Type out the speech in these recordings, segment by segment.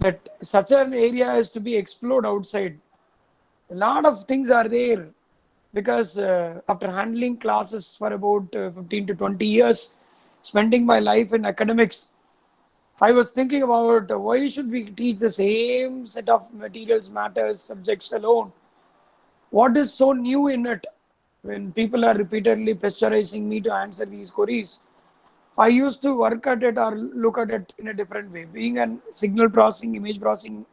that such an area is to be explored outside. A lot of things are there because after handling classes for about 15 to 20 years, spending my life in academics, I was thinking about why should we teach the same set of materials, matters, subjects alone? What is so new in it when people are repeatedly pesterizing me to answer these queries? I used to work at it or look at it in a different way. Being a signal processing, image processing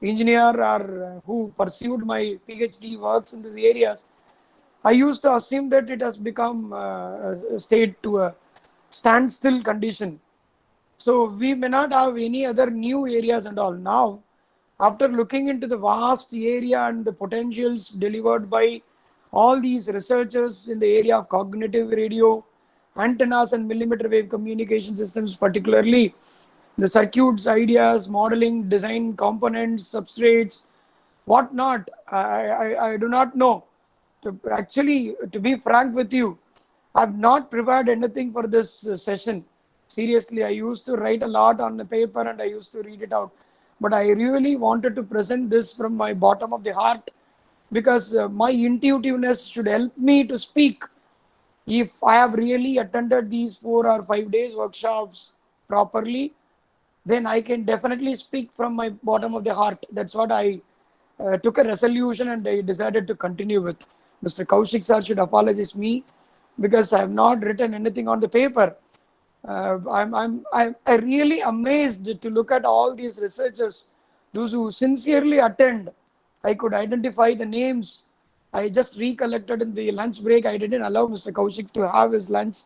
engineer or who pursued my PhD works in these areas, I used to assume that it has become a state to a standstill condition. So we may not have any other new areas and all. Now, after looking into the vast area and the potentials delivered by all these researchers in the area of cognitive radio, antennas and millimeter wave communication systems, particularly the circuits, ideas, modeling, design, components, substrates, whatnot, I do not know. Actually, to be frank with you, I've not prepared anything for this session. Seriously, I used to write a lot on the paper and I used to read it out. But I really wanted to present this from my bottom of the heart because my intuitiveness should help me to speak. If I have really attended these 4 or 5 days workshops properly, then I can definitely speak from my bottom of the heart. That's what I took a resolution and I decided to continue with. Mr. Kaushik sir should apologize me because I have not written anything on the paper. I really amazed to look at all these researchers, those who sincerely attend. I could identify the names. I just recollected in the lunch break. I didn't allow Mr. Kaushik to have his lunch.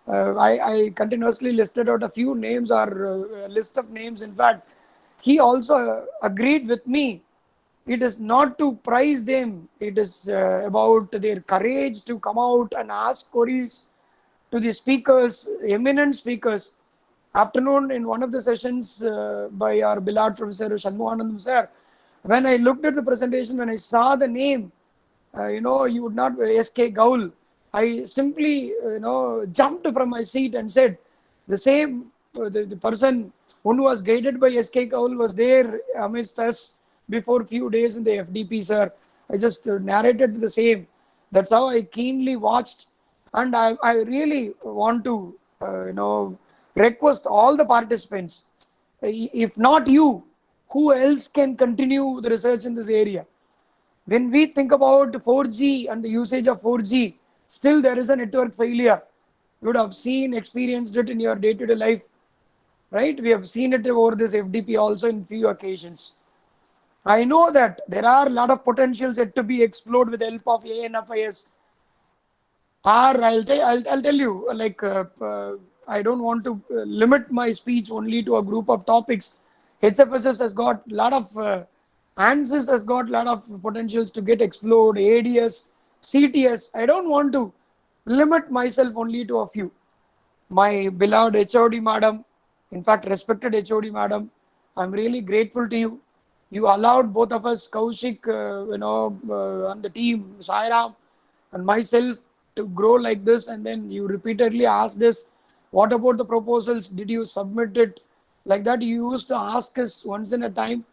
I continuously listed out a few names or a list of names. In fact, he also agreed with me. It is not to prize them. It is about their courage to come out and ask queries to the speakers, eminent speakers. Afternoon in one of the sessions by our beloved Professor Shanmuganandam sir, when I looked at the presentation, when I saw the name, you would not, S.K. Gaul, I simply, jumped from my seat and said, the same, the person who was guided by S.K. Gaul was there amidst us before few days in the FDP, sir. I just narrated the same. That's how I keenly watched. And I really want to, request all the participants, if not you, who else can continue the research in this area? When we think about 4G and the usage of 4G, still there is a network failure. You would have seen, experienced it in your day-to-day life, right? We have seen it over this FDP also in few occasions. I know that there are a lot of potentials yet to be explored with the help of ANFIS. Or I'll tell you, like, I don't want to limit my speech only to a group of topics. HFSS has got a lot of ANSYS has got a lot of potentials to get explored. ADS, CTS. I don't want to limit myself only to a few. My beloved HOD madam, in fact, respected HOD madam, I'm really grateful to you. You allowed both of us, Kaushik, and the team, Sairam, and myself, to grow like this. And then you repeatedly asked us, what about the proposals? Did you submit it? Like that, you used to ask us once in a time.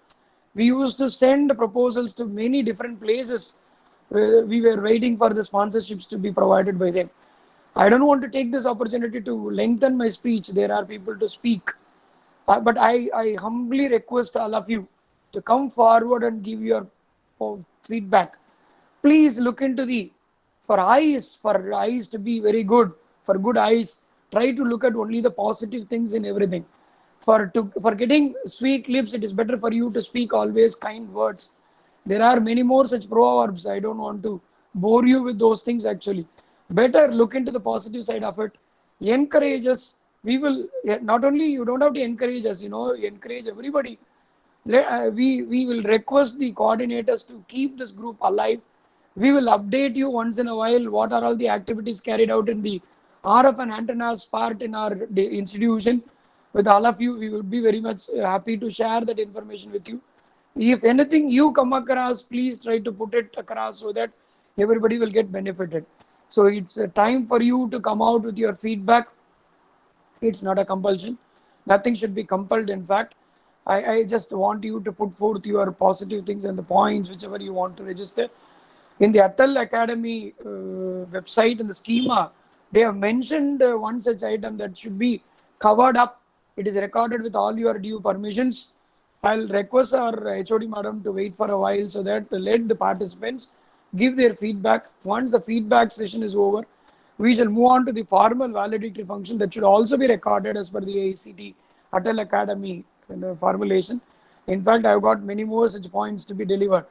We used to send proposals to many different places. We were waiting for the sponsorships to be provided by them. I don't want to take this opportunity to lengthen my speech. There are people to speak. But I humbly request all of you to come forward and give your feedback. Please look into for eyes to be very good, for good eyes, try to look at only the positive things in everything. For getting sweet lips, it is better for you to speak always kind words. There are many more such proverbs. I don't want to bore you with those things actually. Better look into the positive side of it. Encourage us. We will, not only you don't have to encourage us, encourage everybody. We will request the coordinators to keep this group alive. We will update you once in a while what are all the activities carried out in the RF and antennas part in our institution. With all of you, we would be very much happy to share that information with you. If anything you come across, please try to put it across so that everybody will get benefited. So it's a time for you to come out with your feedback. It's not a compulsion. Nothing should be compelled, in fact. I just want you to put forth your positive things and the points, whichever you want to register. In the Atal Academy website, in the schema, they have mentioned one such item that should be covered up. It is recorded with all your due permissions. I'll request our HOD madam to wait for a while so that to let the participants give their feedback. Once the feedback session is over, we shall move on to the formal valedictory function that should also be recorded as per the AICT Atal Academy formulation. In fact, I've got many more such points to be delivered.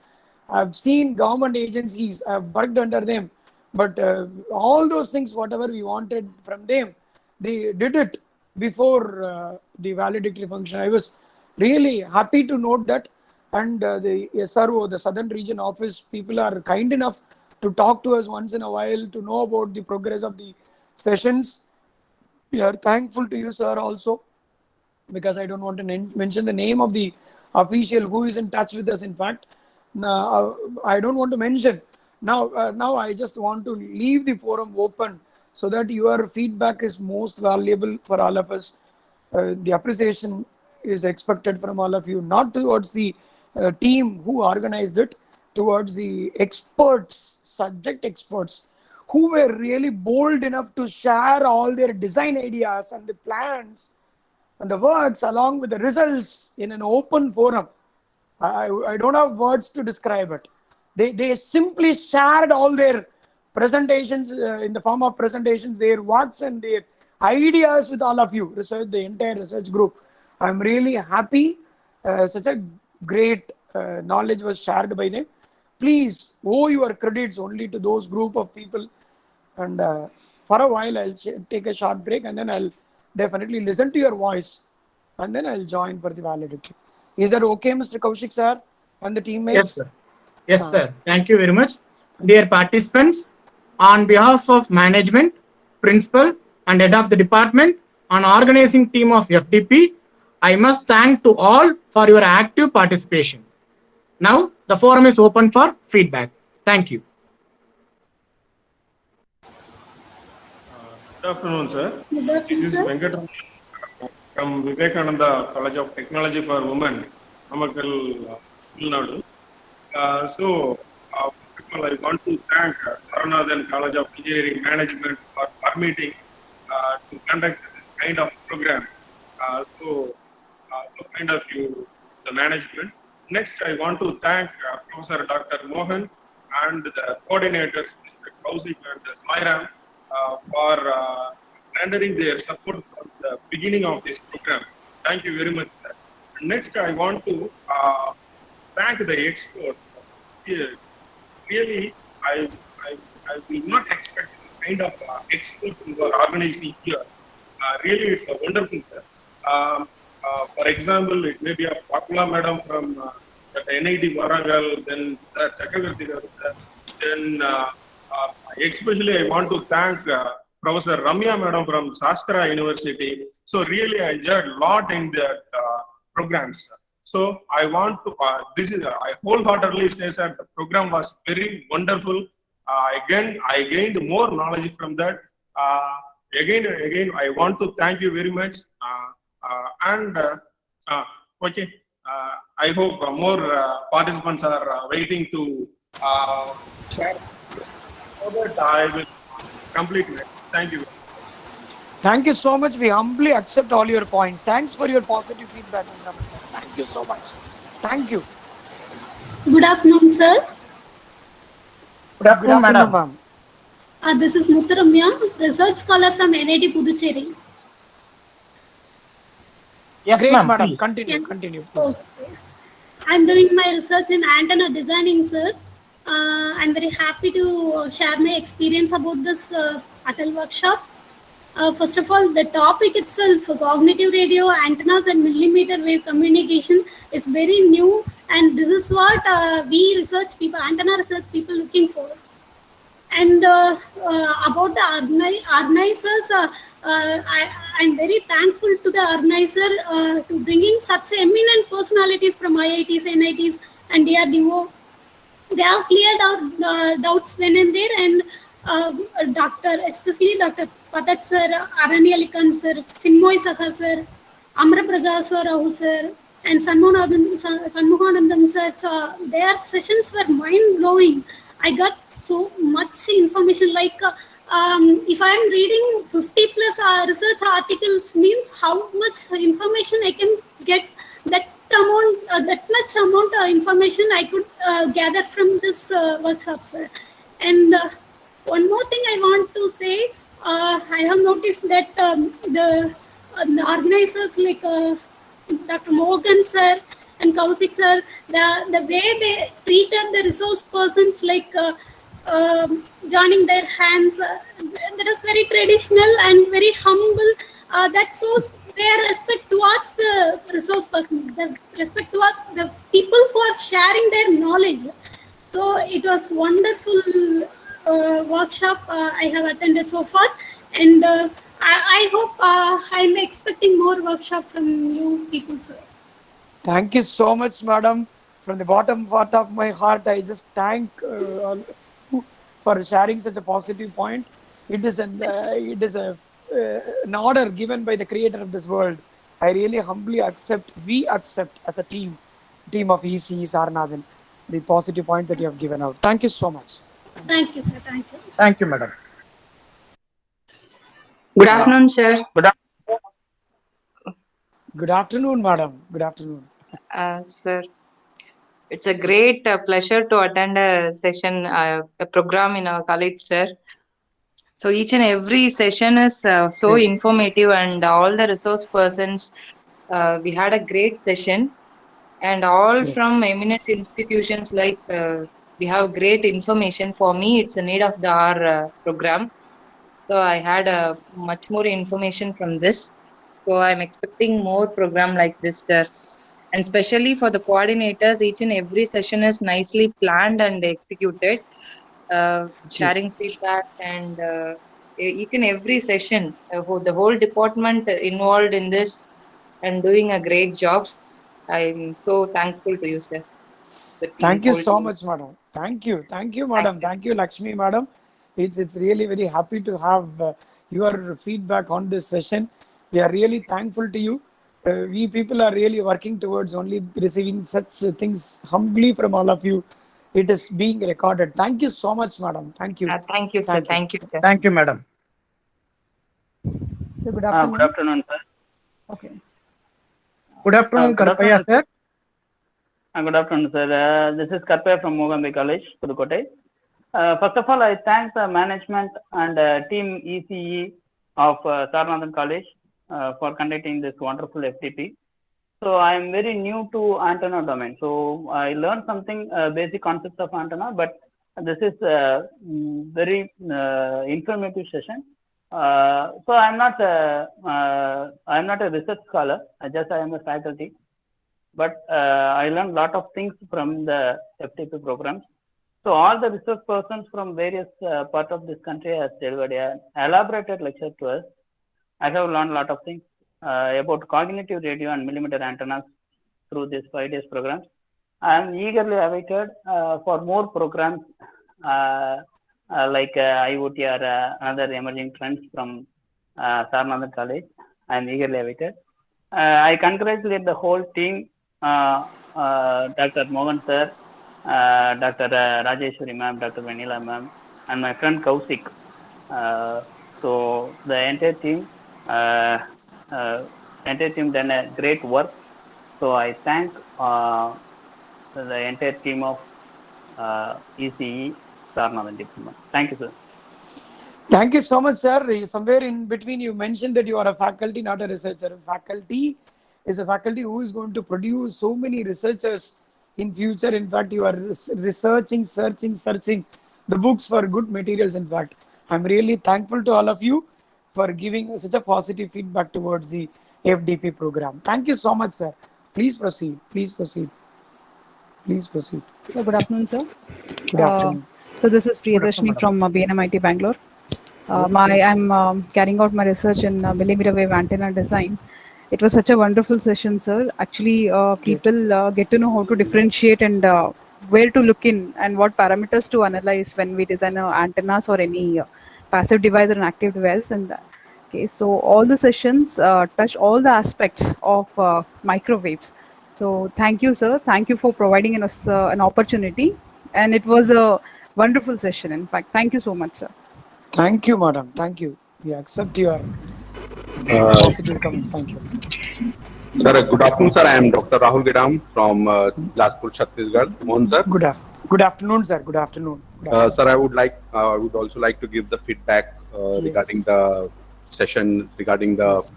I've seen government agencies, I've worked under them, but all those things, whatever we wanted from them, they did it before the valedictory function. I was really happy to note that. And the SRO, the Southern Region Office, people are kind enough to talk to us once in a while to know about the progress of the sessions. We are thankful to you, sir, also, because I don't want to mention the name of the official who is in touch with us. In fact, I don't want to mention. Now I just want to leave the forum open so that your feedback is most valuable for all of us. The appreciation is expected from all of you, not towards the team who organized it, towards the experts, subject experts, who were really bold enough to share all their design ideas and the plans and the works along with the results in an open forum. I don't have words to describe it. They simply shared all their presentations in the form of presentations, their works and their ideas with all of you, the entire research group. I'm really happy. Such a great knowledge was shared by them. Please owe your credits only to those group of people. And for a while, I'll take a short break and then I'll definitely listen to your voice and then I'll join for the valedictory. Is that okay, Mr. Kaushik, sir, and the teammates? Yes, sir. Yes, sir. Thank you very much. Dear participants, on behalf of management, principal, and head of the department, and organizing team of FDP, I must thank to all for your active participation. Now, the forum is open for feedback. Thank you. Good afternoon, sir. Good afternoon, This is sir. Venkat from Vivekananda College of Technology for Women, Namakkal, Tamil Nadu. First of all, I want to thank Karanathan College of Engineering Management for permitting to conduct this kind of program. So kind of you, the management. Next, I want to thank Professor Dr. Mohan and the coordinators, Mr. Kaushik and Smiram, for rendering their support from the beginning of this program. Thank you very much, sir. Next, I want to thank the experts. Really, I will not expect the kind of experts who are organizing here. Really, it's a wonderful, sir. For example, it may be a Pakula madam from NIT Warangal, then Chakravarti, then especially I want to thank Professor Ramya madam from Shastra University. So really I enjoyed a lot in the programs. So I want to, I wholeheartedly say that the program was very wonderful. Again, I gained more knowledge from that. Again, I want to thank you very much. Okay, I hope more participants are waiting to share. So that I will complete it. Thank you. Thank you so much. We humbly accept all your points. Thanks for your positive feedback. Thank you so much. Thank you. Good afternoon, sir. Good afternoon, madam. ma'am. This is Mutharamya, research scholar from NIT Puducherry. Yes, Great, ma'am. madam. Please. Continue. Please. Okay. I'm doing my research in antenna designing, sir. I'm very happy to share my experience about this Atal workshop. First of all, the topic itself, cognitive radio, antennas and millimeter wave communication, is very new, and this is what we research people, antenna research people, looking for. And about the organizers, I'm very thankful to the organizer to bringing such eminent personalities from IITs, NITs, and DRDO. They have cleared our doubts then and there, and especially Dr. Pathak sir, Aranyalikan sir, Sinmoy Saha sir, Amra Prakash sir, Rahul sir, and Sanmohanandam sir, their sessions were mind blowing. I got so much information. Like if I am reading 50 plus research articles, means how much information I can get. That much amount of information I could gather from this workshop, sir. And one more thing I want to say, I have noticed that the organizers like Dr. Morgan sir and Kaushik sir, the way they treated the resource persons, like joining their hands, that is very traditional and very humble. That shows their respect towards the resource person, the respect towards the people who are sharing their knowledge. So it was wonderful workshop I have attended so far, and I hope I'm expecting more workshop from you people, sir. Thank you so much, madam. From the bottom part of my heart, I just thank all you for sharing such a positive point. It is an order given by the creator of this world. I really humbly accept, we accept as a team of EC Sarnathan, the positive points that you have given out. Thank you so much. Thank you, sir. Thank you. Thank you, madam. Good afternoon, sir. Good afternoon, madam. Good afternoon. Sir, it's a great pleasure to attend a session, a program in our college, sir. So each and every session is so Great. informative, and all the resource persons, we had a great session, and all Great. from eminent institutions, like we have great information. For me, it's a need of the hour program. So I had much more information from this. So I'm expecting more program like this, sir. And especially for the coordinators, each and every session is nicely planned and executed, sharing feedback, and each and every session, the whole department involved in this and doing a great job. I'm so thankful to you, sir. Thank you so much, madam. Thank you, madam. Thank you, Lakshmi, madam. It's really very happy to have your feedback on this session. We are really thankful to you. We people are really working towards only receiving such things humbly from all of you. It is being recorded. Thank you so much, madam. Thank you. Thank you, sir. Thank you, sir. Thank you, madam. So good afternoon. Good afternoon, sir. Okay. Good afternoon, Good Karpaya, afternoon. sir. Good afternoon, sir. This is Karpaya from Mogambi College, Pudukkottai. First of all, I thank the management and team ECE of Sarnathan College for conducting this wonderful FTP. So I am very new to antenna domain. So I learned something basic concepts of antenna, but this is very informative session. So I'm not a research scholar. I am a faculty, but I learned a lot of things from the FTP programs. So all the research persons from various parts of this country has delivered an elaborated lecture to us. I have learned a lot of things about cognitive radio and millimeter antennas through these 5 days programs. I am eagerly awaited for more programs like IoT or another emerging trends from Sarnathan College. I am eagerly awaited. I congratulate the whole team, Dr. Mohan sir, Dr. Rajeshwari ma'am, Dr. Vanilla ma'am, and my friend Kaushik. So the entire team done a great work. So I thank the entire team of ECE Sarnathan Diploma. Thank you, sir. Thank you so much, sir. Somewhere in between, you mentioned that you are a faculty, not a researcher. Faculty is a faculty who is going to produce so many researchers in future. In fact, you are researching, searching the books for good materials. In fact, I'm really thankful to all of you for giving such a positive feedback towards the FDP program. Thank you so much, sir. Please proceed. Please proceed. Please proceed. So good afternoon, sir. Good afternoon. So this is Priyadarshini from BNMIT Bangalore. I'm carrying out my research in millimeter wave antenna design. It was such a wonderful session, sir. Actually, people get to know how to differentiate and where to look in and what parameters to analyze when we design antennas or any passive device or an active device. And okay, so all the sessions touched all the aspects of microwaves. So thank you, sir. Thank you for providing us an opportunity. And it was a wonderful session. In fact, thank you so much, sir. Thank you, madam. Thank you. We accept your Uh, positive comments. Thank you. Sir, good afternoon, sir. I am Dr. Rahul Gedam from Bilaspur, Chhattisgarh. Mohan, sir. Good afternoon, sir. Good afternoon. Sir, I would also like to give the feedback Yes. regarding the session, regarding the Yes.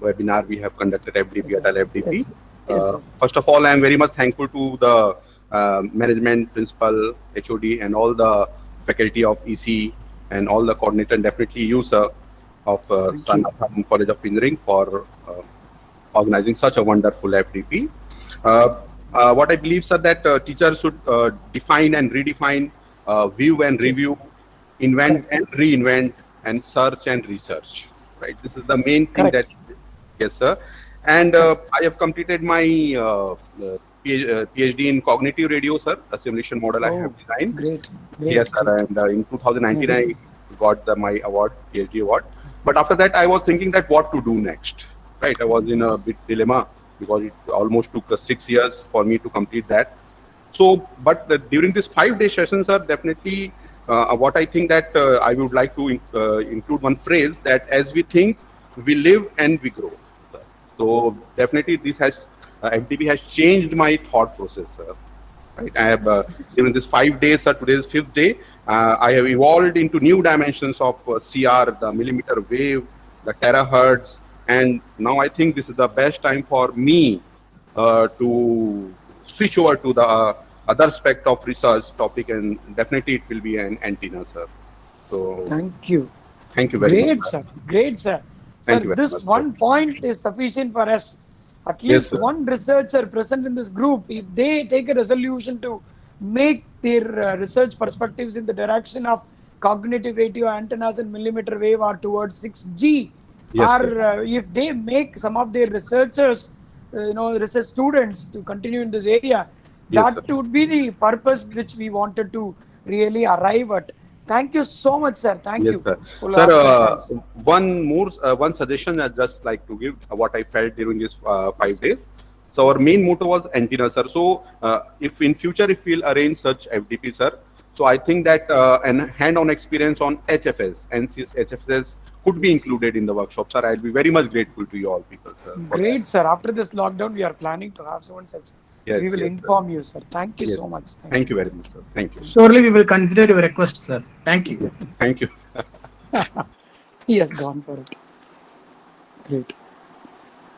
webinar we have conducted FDP Yes, at sir. FDP. Yes. Yes, sir. First of all, I am very much thankful to the management, principal, HOD, and all the faculty of EC and all the coordinator, and definitely you, sir, of Thank you. Sarnath College of Engineering for organizing such a wonderful FDP. What I believe, sir, that teachers should define and redefine, view and review, invent and reinvent, and search and research. Right. This is the main thing Correct. that, yes, sir. And I have completed my PhD in cognitive radio, sir. The simulation model I have designed. Great. Yes, sir. And in 2019, Nice. I got my award, PhD award. But after that, I was thinking that what to do next. Right. I was in a bit dilemma because it almost took 6 years for me to complete that. So, but during this 5-day session, sir, definitely what I think that I would like to include one phrase that as we think, we live and we grow. Sir. So definitely this has, FDP has changed my thought process, sir. Right. I have during this 5 days, sir, today is 5th day. I have evolved into new dimensions of CR, the millimeter wave, the terahertz, and now I think this is the best time for me to switch over to the other aspect of research topic, and definitely it will be an antenna, sir. So Thank you. thank you very Great, much. sir. Great, sir. Thank Sir, you very this much, sir. one point is sufficient for us. At Yes, least sir. one researcher present in this group, if they take a resolution to make their research perspectives in the direction of cognitive radio antennas and millimeter wave or towards 6G, Yes, or sir. if they make some of their researchers, research students to continue in this area, Yes, that sir. would be the purpose which we wanted to really arrive at. Thank you so much, sir. Thank Yes, you. sir. Full Sir, hearted thanks. one suggestion I'd just like to give what I felt during this 5 days. So our main motto was antenna, sir. So if in future if we'll arrange such FDP, sir, so I think that an hand-on experience on HFS, NCS HFS could be included in the workshop, sir. I'll be very much grateful to you all people, sir. for Great, that. sir. After this lockdown, we are planning to have someone such. Yes, We will yes, sir. inform you, sir. Thank you Yes. so much. Thank you very much, sir. Thank you. Surely we will consider your request, sir. Thank you. Thank you. He has gone for it. Great.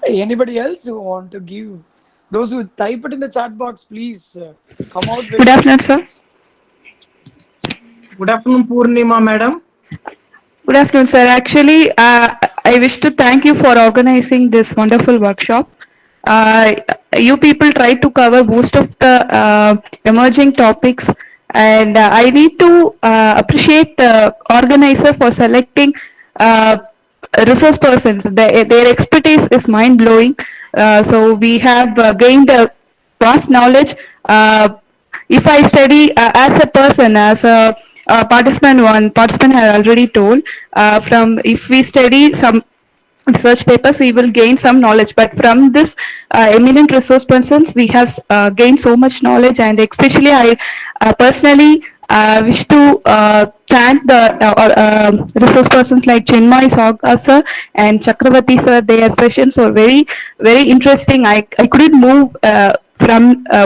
Hey, anybody else who want to give? Those who type it in the chat box, please come out with. Good afternoon, sir. Good afternoon, Purnima, madam. Good afternoon, sir. Actually, I wish to thank you for organizing this wonderful workshop. You people try to cover most of the emerging topics, and I need to appreciate the organizer for selecting resource persons. Their expertise is mind blowing. So we have gained a vast knowledge. If I study as a person, as a one participant has already told, from if we study some research papers, we will gain some knowledge. But from this eminent resource persons, we have gained so much knowledge, and especially I personally wish to thank the resource persons like Chinmay Saga sir and Chakravarti sir. Their sessions were very, very interesting. I couldn't move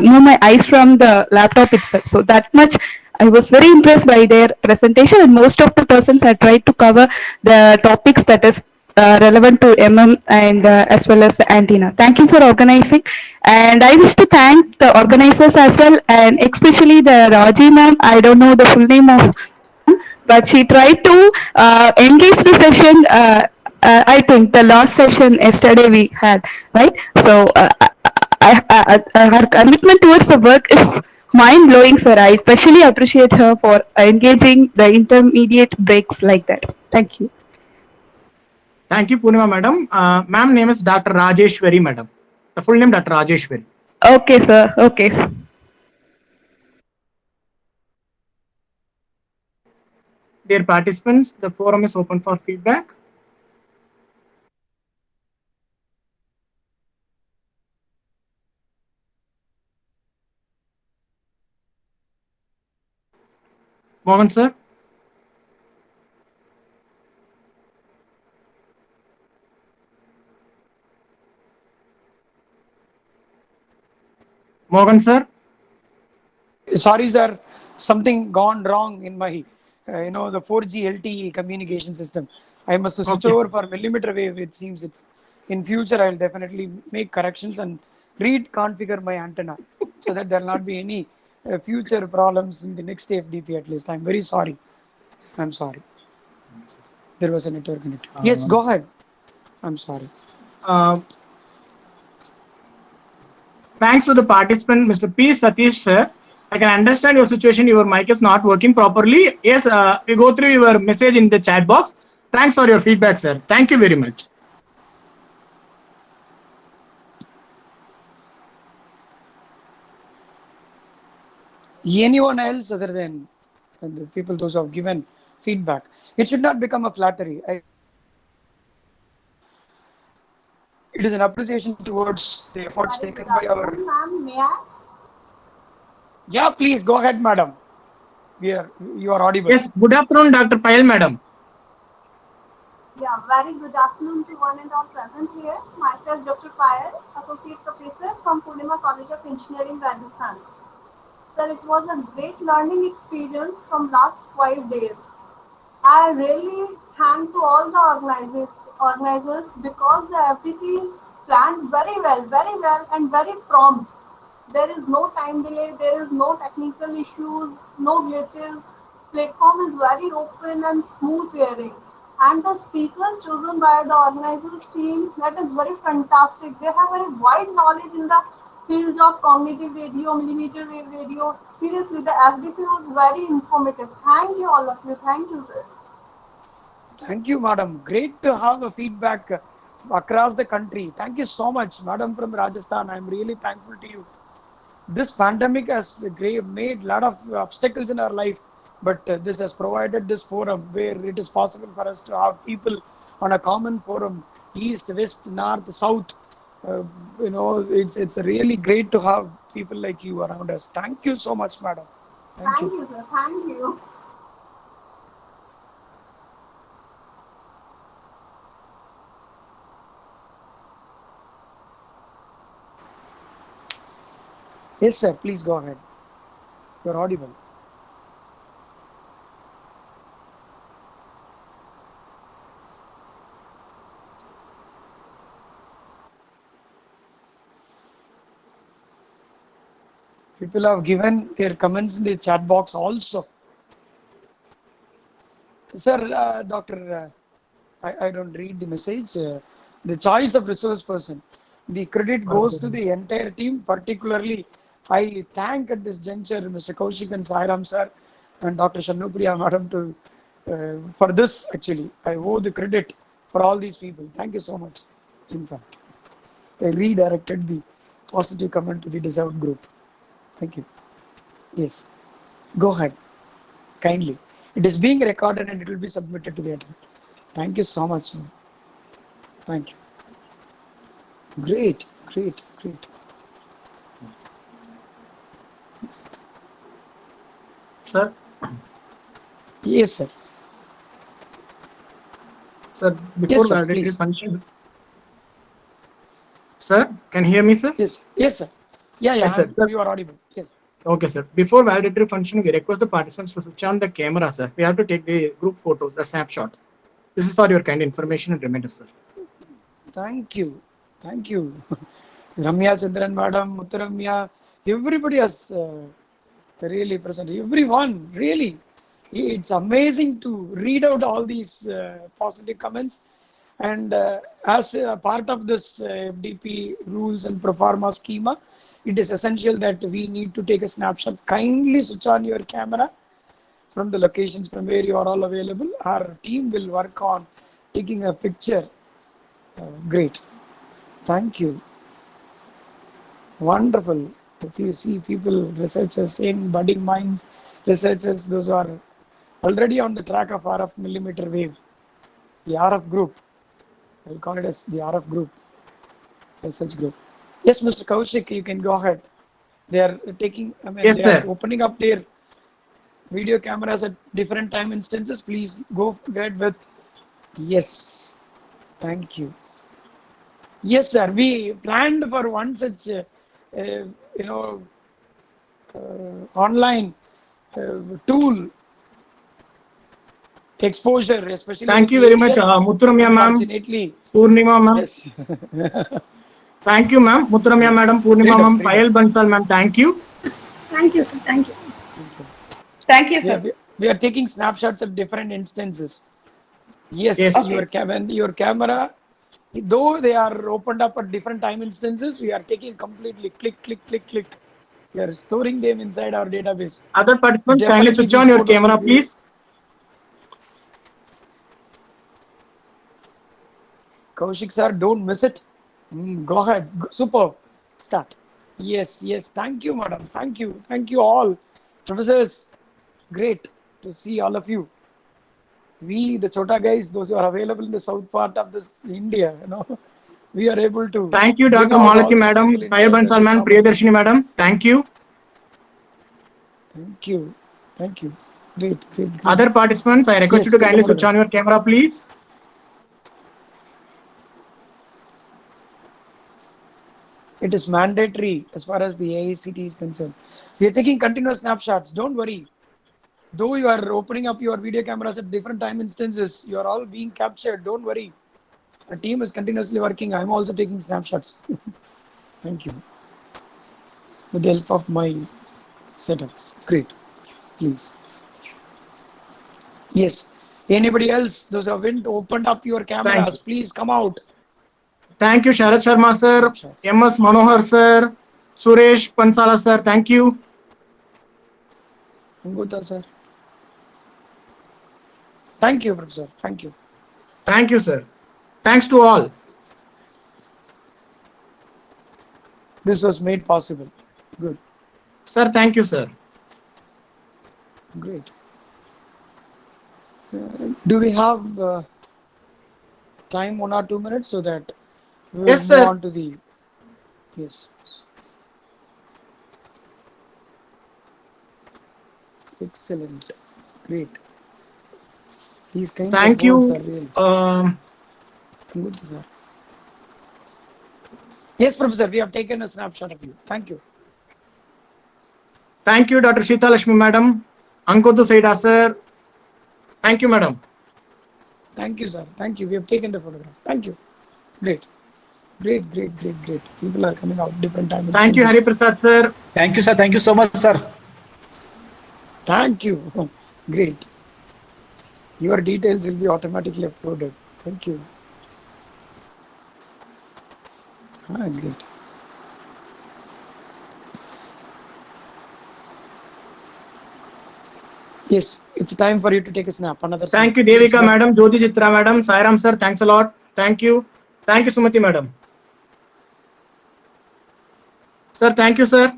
move my eyes from the laptop itself. So that much I was very impressed by their presentation, and most of the persons had tried to cover the topics that is relevant to and as well as the antenna. Thank you for organizing, and I wish to thank the organizers as well, and especially the Raji ma'am. I don't know the full name of, but she tried to engage the session. I think the last session yesterday we had, right? So her commitment towards the work is mind blowing, sir. I especially appreciate her for engaging the intermediate breaks like that. Thank you. Thank you, Purnima, madam. Ma'am name is Dr. Rajeshwari, madam. The full name, Dr. Rajeshwari. Okay, sir. Okay. Dear participants, the forum is open for feedback. Mohan sir. Mohan sir. Sorry, sir. Something gone wrong in my, the 4G LTE communication system. I must switch Okay. over for millimeter wave. It seems it's in future. I'll definitely make corrections and reconfigure my antenna so that there'll not be any future problems in the next FDP at least. I'm very sorry. I'm sorry. There was a network connect. Yes, go ahead. I'm sorry. Thanks to the participant, Mr. P. Satish sir. I can understand your situation. Your mic is not working properly. Yes, you go through your message in the chat box. Thanks for your feedback, sir. Thank you very much. Anyone else other than the people those who have given feedback? It should not become a flattery. It is an appreciation towards the efforts taken by our. Ma'am, may I? Yeah, please go ahead, madam. You are audible. Yes, good afternoon, Dr. Payal madam. Yeah, very good afternoon to one and all present here. Myself, Dr. Payal, Associate Professor from Purnima College of Engineering, Rajasthan. Sir, it was a great learning experience from last 5 days. I really thank to all the organizers because the everything is planned very well and very prompt. There is no time delay, there is no technical issues, no glitches. Platform is very open and smooth hearing. And the speakers chosen by the organizers team, that is very fantastic. They have very wide knowledge in the field of cognitive radio, millimeter wave radio. Seriously, the FDP was very informative. Thank you all of you. Thank you, sir. Thank you, madam. Great to have a feedback across the country. Thank you so much, madam from Rajasthan. I'm really thankful to you. This pandemic has made a lot of obstacles in our life, but this has provided this forum where it is possible for us to have people on a common forum, east, west, north, south. It's really great to have people like you around us. Thank you so much, madam. Thank you, sir. Thank you. Yes, sir. Please go ahead. You're audible. People have given their comments in the chat box also. Sir, Doctor, I don't read the message. The choice of resource person. The credit goes to the entire team. Particularly, I thank at this juncture Mr. Kaushik and Sairam sir and Dr. Shanupriya madam for this. Actually, I owe the credit for all these people. Thank you so much. In fact, I redirected the positive comment to the deserved group. Thank you. Yes. Go ahead. Kindly. It is being recorded and it will be submitted to the editor. Thank you so much. Thank you. Great. Sir. Yes, sir. Sir, before validatory please. function. Sir, can you hear me, sir? Yes, sir. Yeah, Yes, sir. you are audible. Yes. Okay, sir. Before validatory function, we request the participants to switch on the camera, sir. We have to take the group photo, the snapshot. This is for your kind information and reminder, sir. Thank you. Ramya Chandran madam, Muthuramya, everybody has really present. Everyone, really. It's amazing to read out all these positive comments. And as a part of this FDP rules and pro forma schema, it is essential that we need to take a snapshot. Kindly switch on your camera from the locations from where you are all available. Our team will work on taking a picture. Great. Thank you. Wonderful. If you see people, researchers, saying budding minds, researchers, those who are already on the track of RF millimeter wave, the RF group. I'll call it as the RF group, research group. Yes, Mr. Kaushik, you can go ahead. They are taking, Yes, they sir. are opening up their video cameras at different time instances, please go ahead with yes. Thank you. Yes, sir. We planned for one such, online tool exposure, especially. Thank with you very much, ADS. Muthuramya ma'am, Unfortunately, Purnima ma'am. yes. Thank you, ma'am. Muthuramya madam, Purnima ma'am, Payal Bansal ma'am. Thank you. Thank you, sir. Thank you. Thank you, we, are, sir. we are taking snapshots of different instances. Yes, Yes. your camera, though they are opened up at different time instances, we are taking completely click, click, click, click. We are storing them inside our database. Other participants, kindly Definitely switch these on your photos camera, will be- please. Kaushik sir, don't miss it. Go ahead. Super. Start. Yes, yes. Thank you, madam. Thank you. Thank you all. Professors, great to see all of you. We, the Chota guys, those who are available in the south part of this India, we are able to. Thank you, bring Dr. out all Malati these madam, people Payal inside Bansal this ma'am, topic. Priyadarshini madam. Thank you. Thank you. Thank you. Great, great, great. Other participants, I request Yes, you to take a kindly switch photograph. on your camera, please. It is mandatory as far as the AICT is concerned. We are taking continuous snapshots. Don't worry. Though you are opening up your video cameras at different time instances, you are all being captured. Don't worry. A team is continuously working. I'm also taking snapshots. Thank you. With the help of my setups. Great. Please. Yes. Anybody else? Those who haven't opened up your cameras, please come out. Thank you, Sharad Sharma sir, Snapshots. MS Manohar sir, Suresh Pansala sir. Thank you. Angutha sir. Thank you, Professor. Thank you. Thank you, sir. Thanks to all. This was made possible. Good. Sir, thank you, sir. Great. Do we have time, 1 or 2 minutes, so that we will Yes, move sir. on to the yes. Excellent. Great. These kinds Thank of words you. are real. Good, sir. Yes, Professor, we have taken a snapshot of you. Thank you. Thank you, Dr. Sheeta Lakshmi madam. Ankutu Saida sir. Thank you, madam. Thank you, sir. Thank you. We have taken the photograph. Thank you. Great. Great, great, great, great. People are coming out different time Thank you, instances. Hari Prasad sir. Thank you, sir. Thank you so much, sir. Thank you. Great. Your details will be automatically uploaded. Thank you. Great. Yes, it's time for you to take a snap. Another Thank snap. you, Please Devika go. madam, Jyoti Chitra madam, Sairam sir. Thanks a lot. Thank you. Thank you, Sumati madam. Sir, thank you, sir.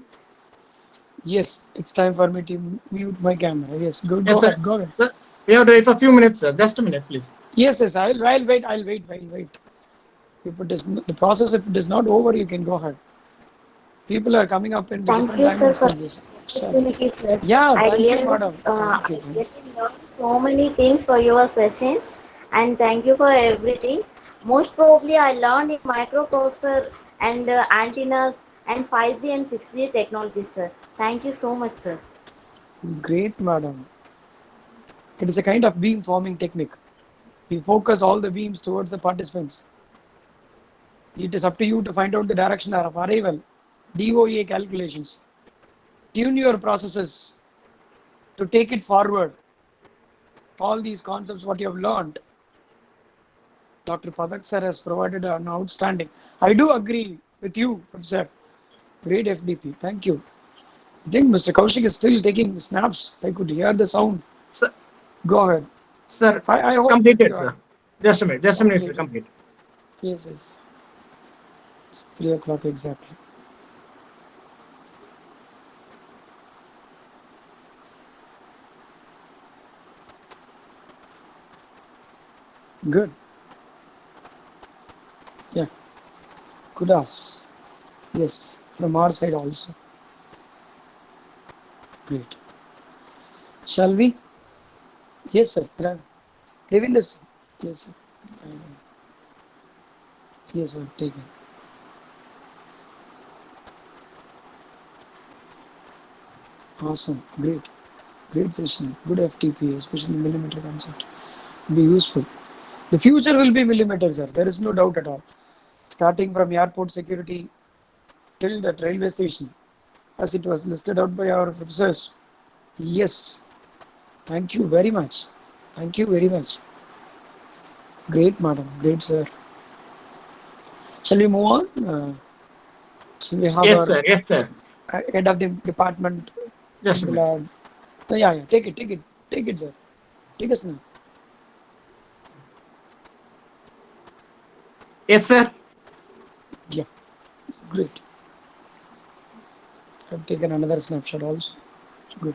Yes, it's time for me to mute my camera. Yes, go Yes, sir. ahead. Go ahead. Sir, we have to wait for a few minutes, sir. Just a minute, please. Yes, yes. I'll wait. I'll wait. If it is the process, if it is not over, you can go ahead. People are coming up in Thank different you, time sir, for instances. opportunity, sir. Yeah, I thank you, really, madam. Thank you. I really learned so many things for your sessions, and thank you for everything. Most probably, I learned in microprocessor and antennas and 5G and 6G technologies, sir. Thank you so much, sir. Great, madam. It is a kind of beam forming technique. We focus all the beams towards the participants. It is up to you to find out the direction of arrival. DOA calculations. Tune your processes to take it forward. All these concepts, what you have learned, Dr. Padak sir has provided an outstanding. I do agree with you, Professor. Great FDP. Thank you. I think Mr. Kaushik is still taking snaps. I could hear the sound. Sir, Go ahead. sir, I hope completed, you are sir. Just a minute, sir. Complete. Yes, yes. It's 3 o'clock exactly. Good. Yeah. Kudas. Yes. From our side also. Great. Shall we? Yes, sir. Devendra, sir. Yes, sir. Yes, sir. Take it. Awesome. Great session. Good FTP, especially millimeter concept. Be useful. The future will be millimeter, sir. There is no doubt at all. Starting from airport security till that railway station, as it was listed out by our professors. Yes. Thank you very much. Thank you very much. Great, madam. Great, sir. Shall we move on? Shall we have Yes, our sir. Yes, sir. head of the department? Just a minute. Yeah. Take it, sir. Take us now. Yes, sir. Yeah, it's great. I've taken another snapshot also. Good.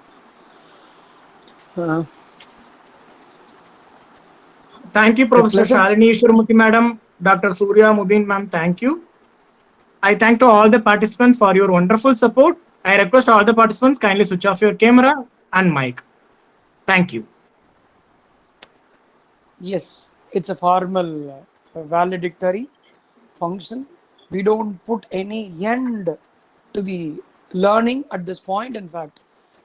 Thank you, Professor pleasant- Shalini Ishwaramurthy Madam, Dr. Surya Mubin Ma'am. Thank you. I thank to all the participants for your wonderful support. I request all the participants kindly switch off your camera and mic. Thank you. Yes, it's a formal valedictory function. We don't put any end to the learning at this point. In fact,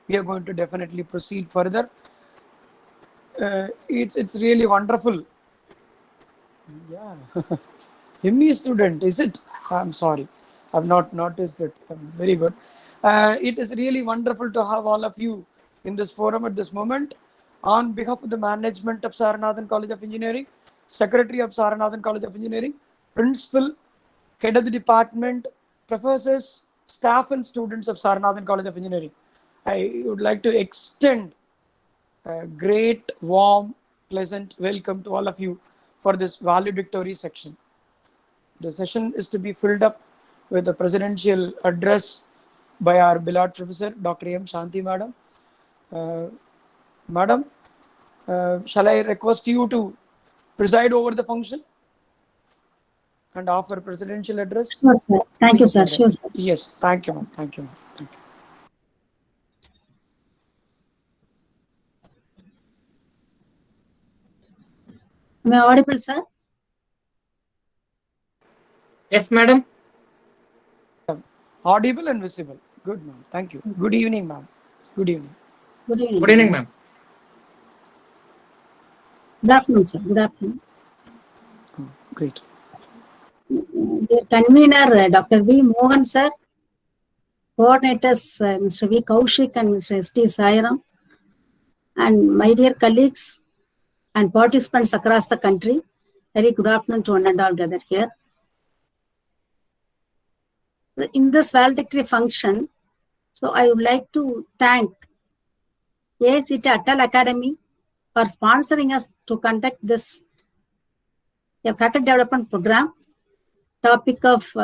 we are going to definitely proceed further. It's really wonderful. Yeah. ME student, is it? I'm sorry, I've not noticed it. Very good. It is really wonderful to have all of you in this forum at this moment. On behalf of the management of Saranathan College of Engineering, Secretary of Saranathan College of Engineering, Principal, Head of the Department, Professors, staff and students of Saranathan College of Engineering, I would like to extend a great, warm, pleasant welcome to all of you for this valedictory section. The session is to be filled up with a presidential address by our beloved professor, Dr. M. Shanti Madam. Madam, shall I request you to preside over the function and offer presidential address? Sure, sir. Thank you, sir. Sure, sir. Yes, thank you, ma'am. Thank you, ma'am. Thank you. Am I audible, sir? Yes, madam. Audible and visible. Good, ma'am. Thank you. Good evening, ma'am. Good evening. Good evening. Good evening, ma'am. Good afternoon, sir. Good afternoon. Oh, great. Dear convener, Dr. V. Mohan, sir. Coordinators, Mr. V. Kaushik and Mr. S. T. Sairam. And my dear colleagues and participants across the country, very good afternoon to one and all gathered here. In this valedictory function, so I would like to thank AICT Atal Academy for sponsoring us to conduct this faculty development program. Topic of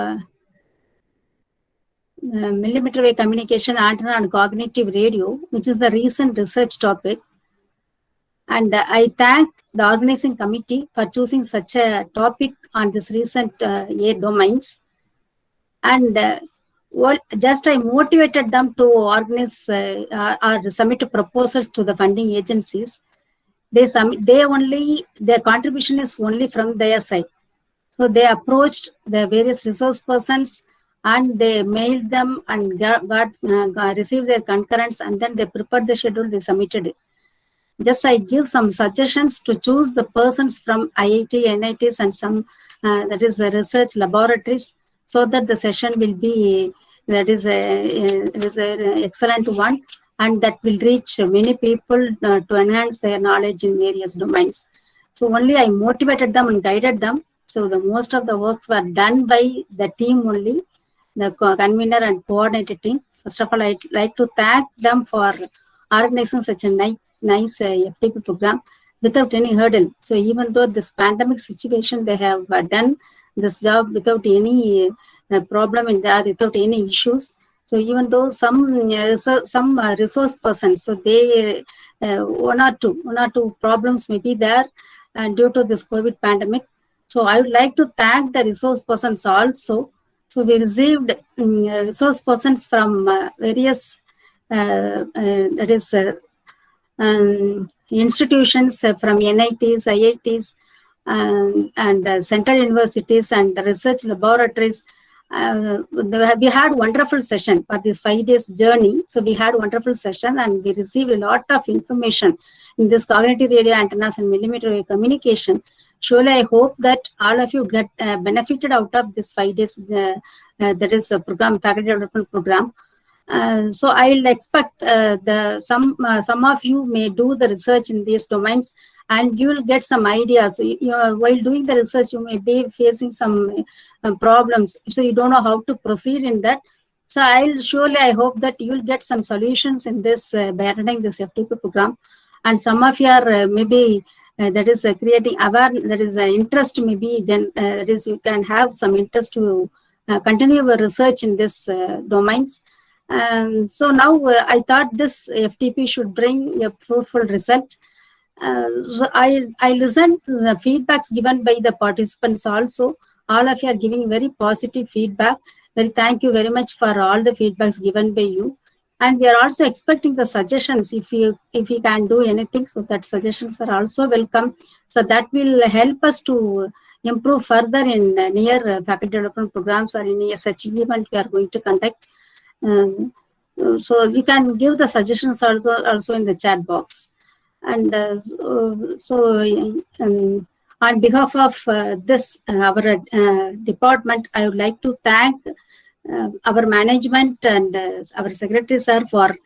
millimeter wave communication antenna and cognitive radio, which is the recent research topic. And I thank the organizing committee for choosing such a topic on this recent air domains. And just I motivated them to organize or submit a proposal to the funding agencies. Their contribution is only from their side. So they approached the various resource persons and they mailed them and received their concurrence, and then they prepared the schedule, they submitted it. Just I give some suggestions to choose the persons from IIT, NITs and some that is research laboratories, so that the session will be an excellent one, and that will reach many people to enhance their knowledge in various domains. So only I motivated them and guided them. So the most of the works were done by the team only, the convener and coordinator team. First of all, I'd like to thank them for organizing such a nice FTP program without any hurdle. So even though this pandemic situation, they have done this job without any problem in that, without any issues. So even though some resource persons, so they one or two problems may be there due to this COVID pandemic. So I would like to thank the resource persons also. So we received resource persons from various institutions from NITs, IITs, and central universities and research laboratories. We had wonderful session for this 5 days journey. So we had wonderful session and we received a lot of information in this cognitive radio antennas and millimeter wave communication. Surely I hope that all of you get benefited out of this 5 days, that is a program, faculty development program. So I'll expect some of you may do the research in these domains and you will get some ideas. So while doing the research, you may be facing some problems. So you don't know how to proceed in that. So I hope that you will get some solutions in this by attending this FTP program. And some of you are maybe that is creating awareness, that is interest, maybe that is you can have some interest to continue your research in this domains. So now I thought this FTP should bring a fruitful result. So I listened to the feedbacks given by the participants also. All of you are giving very positive feedback. Thank you very much for all the feedbacks given by you. And we are also expecting the suggestions if you can do anything. So that suggestions are also welcome. So that will help us to improve further in near faculty development programs or in such event we are going to conduct. So you can give the suggestions also in the chat box. And on behalf of this our department, I would like to thank our management and our secretary sir for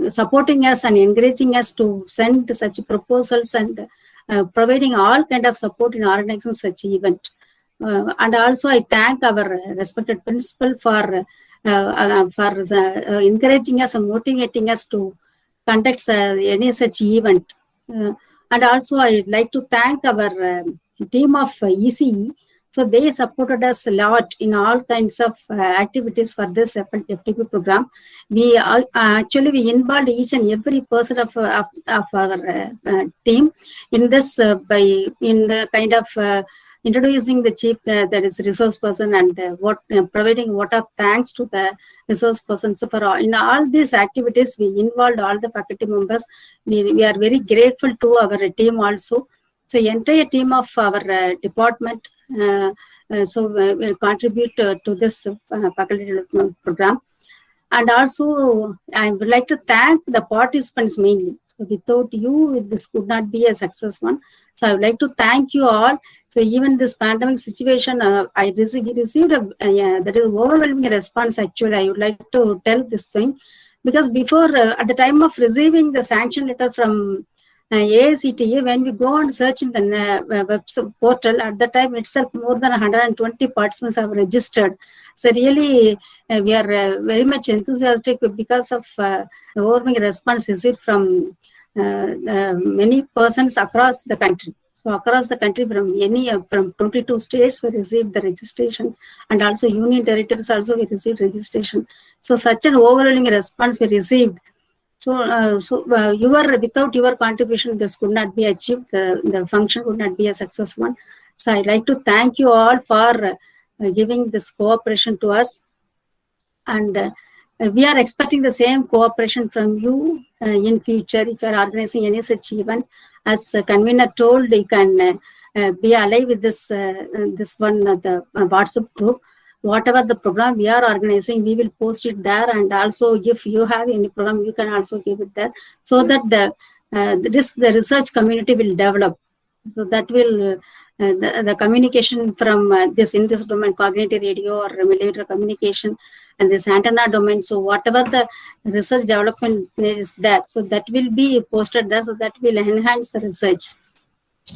supporting us and encouraging us to send such proposals and providing all kind of support in organizing such event. And also I thank our respected principal for encouraging us and motivating us to conduct any such event. And also I'd like to thank our team of ECE. So they supported us a lot in all kinds of activities for this FTP program. We actually we involved each and every person of our team in this in the kind of introducing the chief, that is resource person, and providing vote of thanks to the resource person. So for in all these activities, we involved all the faculty members. We are very grateful to our team also. So entire team of our department will contribute to this faculty development program. And also I would like to thank the participants mainly. So without you, this could not be a success one. So I would like to thank you all. So even this pandemic situation, I received a that is overwhelming response. Actually, I would like to tell this thing, because before at the time of receiving the sanction letter from AICTE, when we go and search in the web portal, at the time itself more than 120 participants have registered. So really we are very much enthusiastic because of the overwhelming response received from many persons across the country. So across the country, from 22 states, we received the registrations, and also union territories also we received registration. So such an overwhelming response we received. So without your contribution, this could not be achieved. The function could not be a success one. So I'd like to thank you all for giving this cooperation to us, and we are expecting the same cooperation from you in future. If you are organizing any such event, as convener told, you can be alive with this the WhatsApp group. Whatever the program we are organizing, we will post it there, and also if you have any program, you can also give it there, so that the research community will develop. So that will the communication from in this domain, cognitive radio or millimeter communication, and this antenna domain. So whatever the research development is there, so that will be posted there, so that will enhance the research.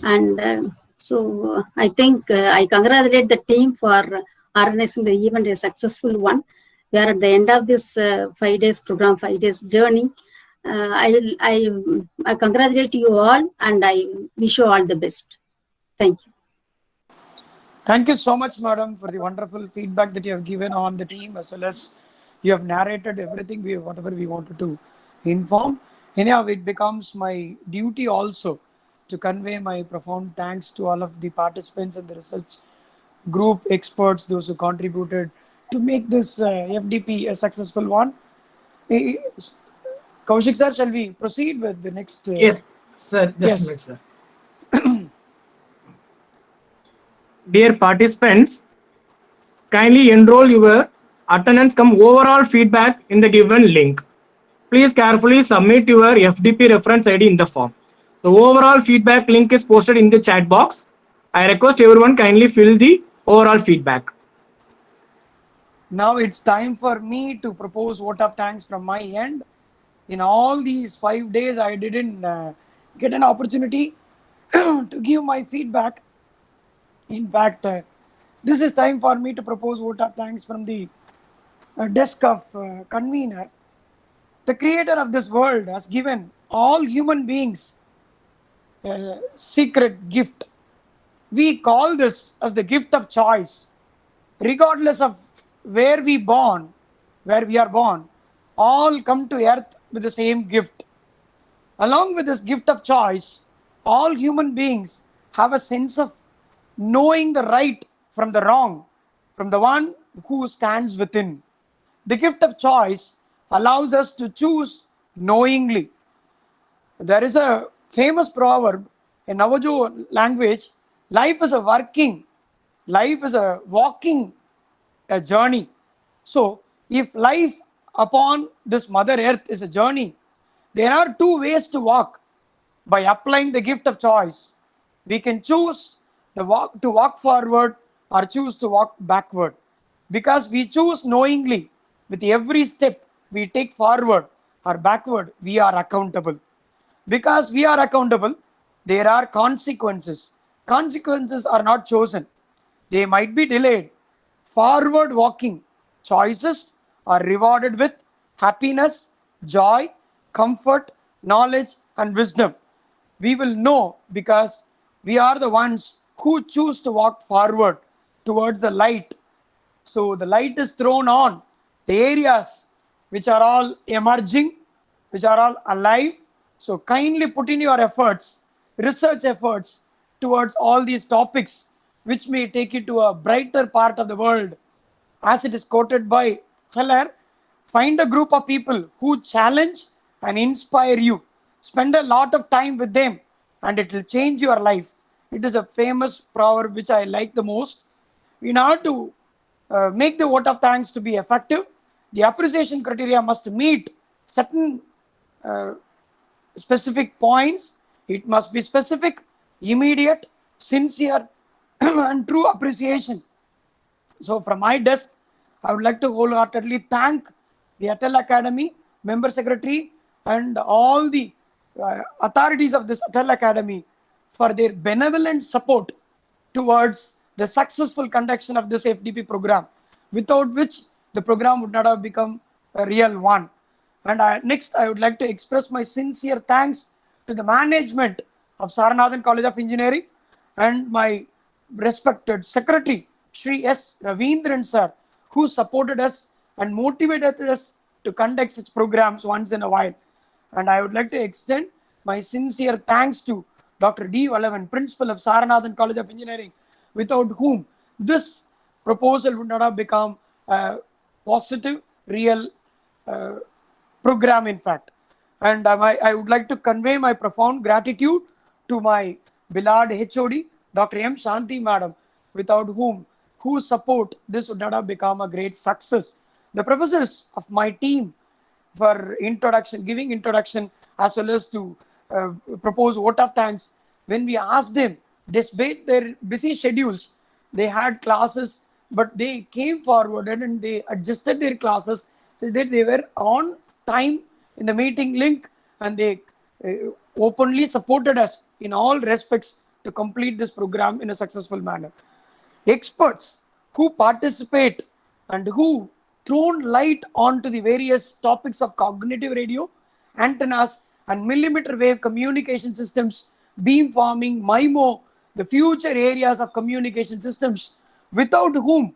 And so I think I congratulate the team for organizing the event, a successful one. We are at the end of this 5 days program, 5 days journey. I congratulate you all, and I wish you all the best. Thank you. Thank you so much, madam, for the wonderful feedback that you have given on the team, as well as you have narrated everything, whatever we wanted to inform. Anyhow, it becomes my duty also to convey my profound thanks to all of the participants in the research group, experts, those who contributed to make this FDP a successful one. Kaushik sir, shall we proceed with the next? Yes, sir. Just yes. a minute, sir. Dear participants, kindly enroll your attendance cum overall feedback in the given link. Please carefully submit your FDP reference ID in the form. The overall feedback link is posted in the chat box. I request everyone kindly fill the overall feedback. Now it's time for me to propose vote of thanks from my end. In all these 5 days, I didn't get an opportunity to give my feedback. In fact, this is time for me to propose vote of thanks from the desk of convener. The creator of this world has given all human beings a secret gift. We call this as the gift of choice. Regardless of where we are born, all come to earth with the same gift. Along with this gift of choice, all human beings have a sense of knowing the right from the wrong, from the one who stands within. The gift of choice allows us to choose knowingly. There is a famous proverb in Navajo language: life is a walking a journey. So if life upon this mother earth is a journey, there are two ways to walk. By applying the gift of choice, we can choose to walk forward or choose to walk backward. Because we choose knowingly, with every step we take forward or backward, we are accountable. Because we are accountable, there are consequences. Consequences are not chosen. They might be delayed. Forward walking choices are rewarded with happiness, joy, comfort, knowledge, and wisdom. We will know because we are the ones who choose to walk forward towards the light. So the light is thrown on the areas which are all emerging, which are all alive. So kindly put in your efforts, research efforts towards all these topics, which may take you to a brighter part of the world. As it is quoted by Heller, find a group of people who challenge and inspire you. Spend a lot of time with them and it will change your life. It is a famous proverb which I like the most. In order to make the vote of thanks to be effective, the appreciation criteria must meet certain specific points. It must be specific, immediate, sincere, and true appreciation. So from my desk, I would like to wholeheartedly thank the Atal Academy, member secretary, and all the authorities of this Atal Academy for their benevolent support towards the successful conduction of this FDP program, without which the program would not have become a real one. And next, I would like to express my sincere thanks to the management of Saranathan College of Engineering and my respected secretary, Shri S. Ravindran sir, who supported us and motivated us to conduct such programs once in a while. And I would like to extend my sincere thanks to Dr. D. Vallavan, principal of Saranathan College of Engineering, without whom this proposal would not have become a positive, real program, in fact. And I would like to convey my profound gratitude to my beloved HOD, Dr. M. Shanti Madam, without whose support this would not have become a great success. The professors of my team for giving introduction, as well as to propose vote of thanks. When we asked them, despite their busy schedules, they had classes, but they came forward and they adjusted their classes so that they were on time in the meeting link, and they openly supported us in all respects to complete this program in a successful manner. Experts who participate and who thrown light onto the various topics of cognitive radio, antennas, and millimeter wave communication systems, beamforming, MIMO, the future areas of communication systems, without whom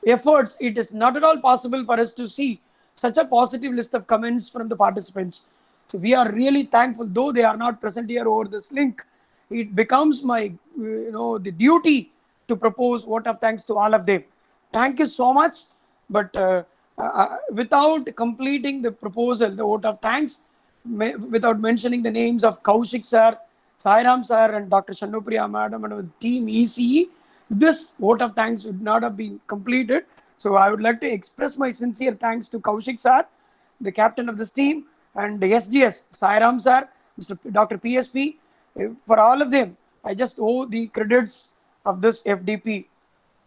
efforts, it is not at all possible for us to see such a positive list of comments from the participants. So we are really thankful, though they are not present here over this link. It becomes my, the duty to propose vote of thanks to all of them. Thank you so much. But without completing the proposal, the vote of thanks, without mentioning the names of Kaushik sir, Sairam sir, and Dr. Shannupriya madam and team ECE, this vote of thanks would not have been completed. So I would like to express my sincere thanks to Kaushik sir, the captain of this team, and the SGS, Sairam sir, Dr. PSP. For all of them, I just owe the credits of this FDP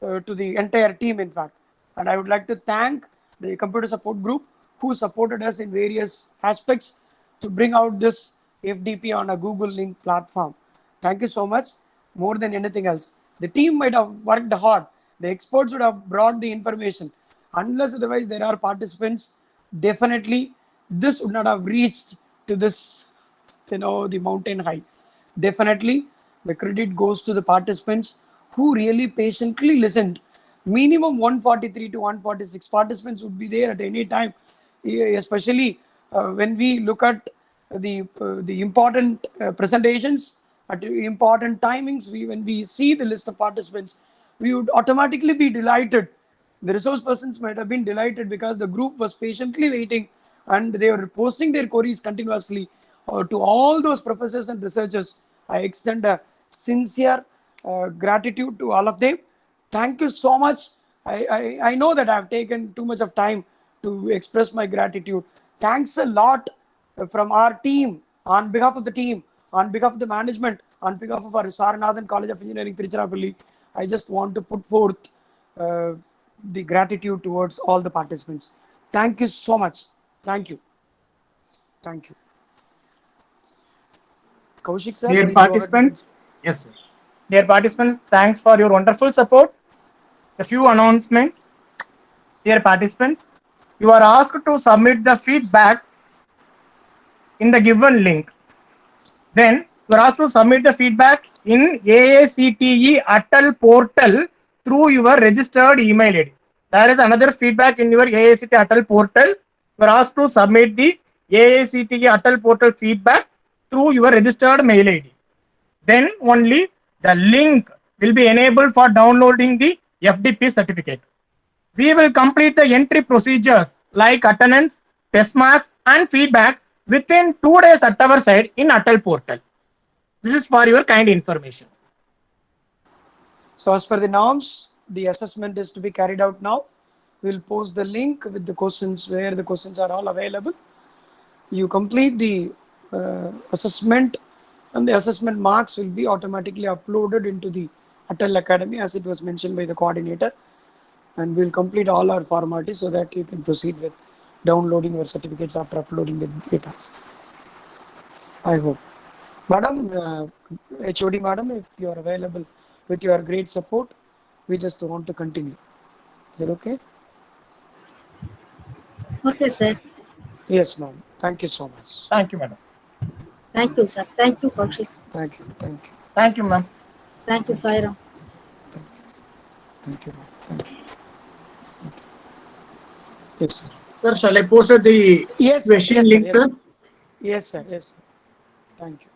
to the entire team, in fact. And I would like to thank the computer support group who supported us in various aspects to bring out this FDP on a Google Link platform. Thank you so much. More than anything else, the team might have worked hard. The experts would have brought the information. Unless otherwise there are participants, definitely this would not have reached to this, the mountain height. Definitely the credit goes to the participants who really patiently listened. Minimum 143 to 146 participants would be there at any time, especially when we look at the important presentations at important timings. When we see the list of participants, we would automatically be delighted. The resource persons might have been delighted because the group was patiently waiting and they were posting their queries continuously. To all those professors and researchers, I extend a sincere gratitude to all of them. Thank you so much. I know that I've taken too much of time to express my gratitude. Thanks a lot from our team, on behalf of the team, on behalf of the management, on behalf of our Saranathan College of Engineering, Tiruchirappalli. I just want to put forth the gratitude towards all the participants. Thank you so much. Thank you. Thank you. Kaushik sir, Dear please go ahead. participants, yes, sir. Dear participants, thanks for your wonderful support. A few announcements. Dear participants, you are asked to submit the feedback in the given link. Then you are asked to submit the feedback in AACTE Atal portal through your registered email ID. There is another feedback in your AACTE Atal portal. You are asked to submit the AACTE Atal portal feedback through your registered mail ID. Then only the link will be enabled for downloading the FDP certificate. We will complete the entry procedures like attendance, test marks, and feedback within 2 days at our side in Atal portal. This is for your kind information. So as per the norms, the assessment is to be carried out now. We'll post the link with the questions where the questions are all available. You complete the assessment and the assessment marks will be automatically uploaded into the Atal Academy as it was mentioned by the coordinator. And we'll complete all our formalities so that you can proceed with downloading your certificates after uploading the data. I hope. Madam, HOD Madam, if you are available with your great support, we just want to continue. Is it okay? Okay, sir. Yes, ma'am. Thank you so much. Thank you, madam. Thank you, sir. Thank you, Kaushik. Thank you. Thank you. Thank you, ma'am. Thank you, Sairam. Thank you. Thank you. Yes, sir. Sir, shall I post the question link, sir? Yes, sir. Yes, sir. Thank you.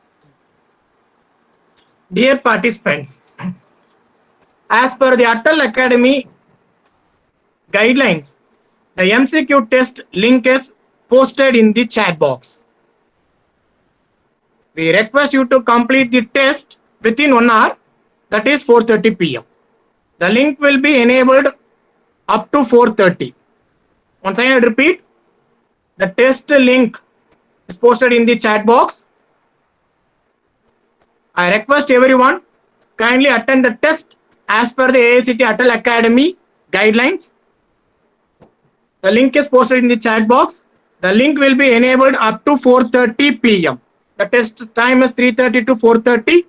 Dear participants, as per the Atal Academy guidelines, the MCQ test link is posted in the chat box. We request you to complete the test within 1 hour, that is 4:30 p.m. The link will be enabled up to 4:30. Once again, I repeat, the test link is posted in the chat box. I request everyone kindly attend the test as per the AACTE Atal Academy guidelines. The link is posted in the chat box. The link will be enabled up to 4:30 p.m. The test time is 3:30 to 4:30.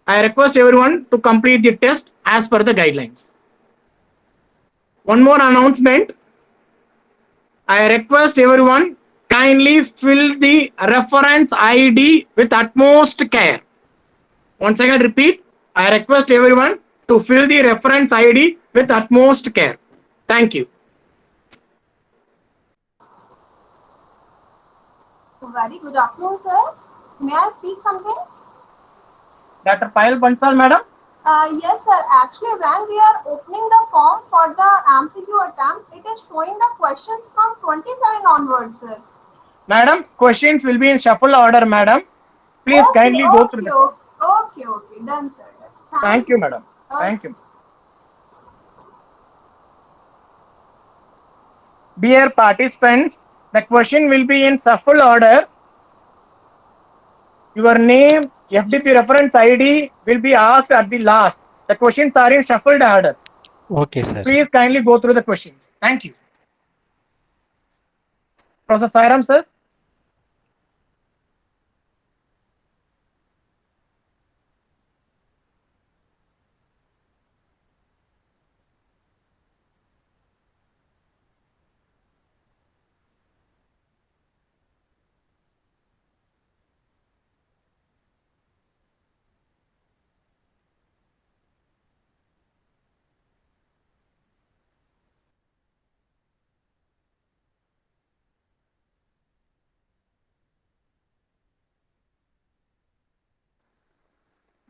I request everyone to complete the test as per the guidelines. One more announcement. I request everyone kindly fill the reference ID with utmost care. Once again, repeat. I request everyone to fill the reference ID with utmost care. Thank you. Very good afternoon, sir. May I speak something? Dr. Payal Bansal, madam. Yes, sir. Actually, when we are opening the form for the MCQ attempt, it is showing the questions from 27 onwards, sir. Madam, questions will be in shuffle order, madam. Please Okay, kindly go through okay, the questions. okay, okay. Done, sir. Thank you, madam. Okay. Thank you. Dear participants, the question will be in shuffle order. Your name, FDP reference ID will be asked at the last. The questions are in shuffled order. Okay, sir. Please kindly go through the questions. Thank you. Professor Sairam, sir.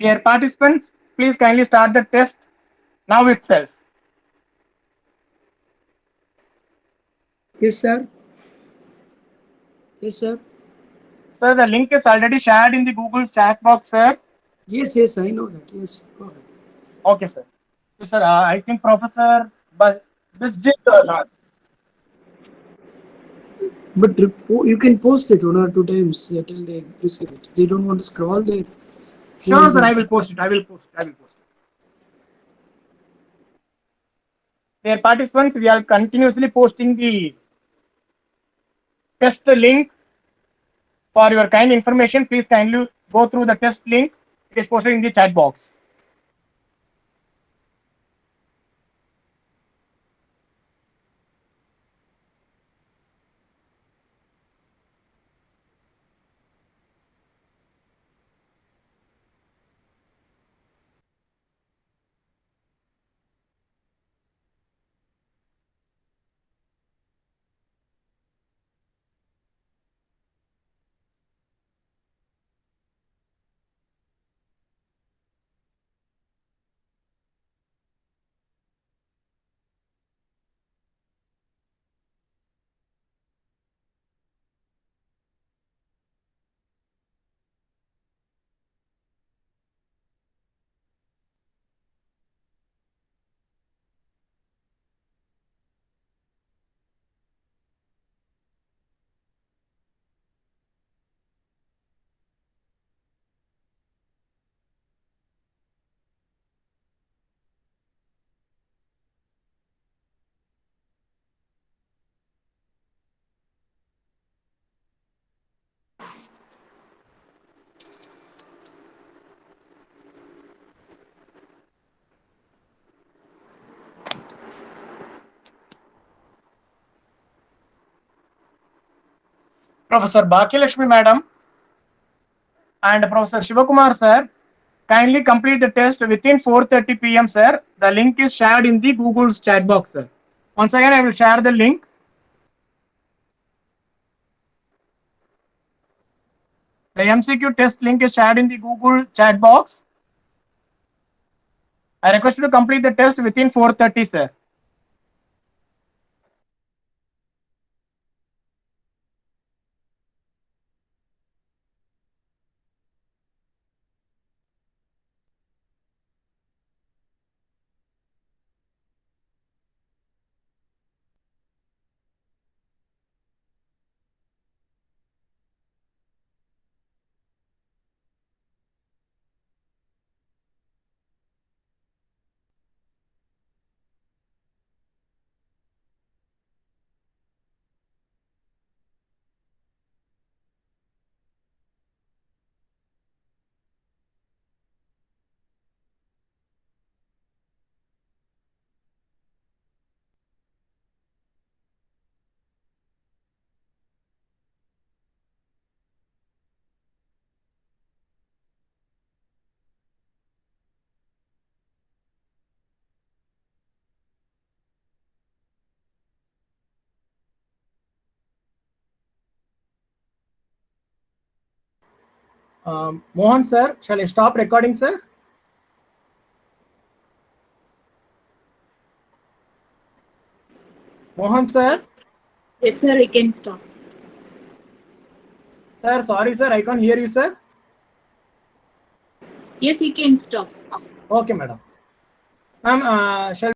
Dear participants, please kindly start the test now itself. Yes, sir. Yes, sir. Sir, the link is already shared in the Google chat box, sir. Yes, yes, I know that. Yes, go ahead. Okay, sir. Yes, sir, I think Professor Bisjit But you can post it 1 or 2 times till they receive it. They don't want to scroll. They Sure, sir, I will post it. I will post it. Dear participants, we are continuously posting the test link. For your kind information, please kindly go through the test link. It is posted in the chat box. Professor Bhakyalakshmi madam and Professor Shivakumar sir, kindly complete the test within 4:30 p.m. sir. The link is shared in the Google's chat box, sir. Once again, I will share the link. The MCQ test link is shared in the Google chat box. I request you to complete the test within 4:30, sir. Mohan sir, shall I stop recording, sir? Mohan sir. Yes, sir, I can stop. Sir, sorry sir, I can't hear you, sir. Yes, you can stop. Okay, madam. Ma'am, shall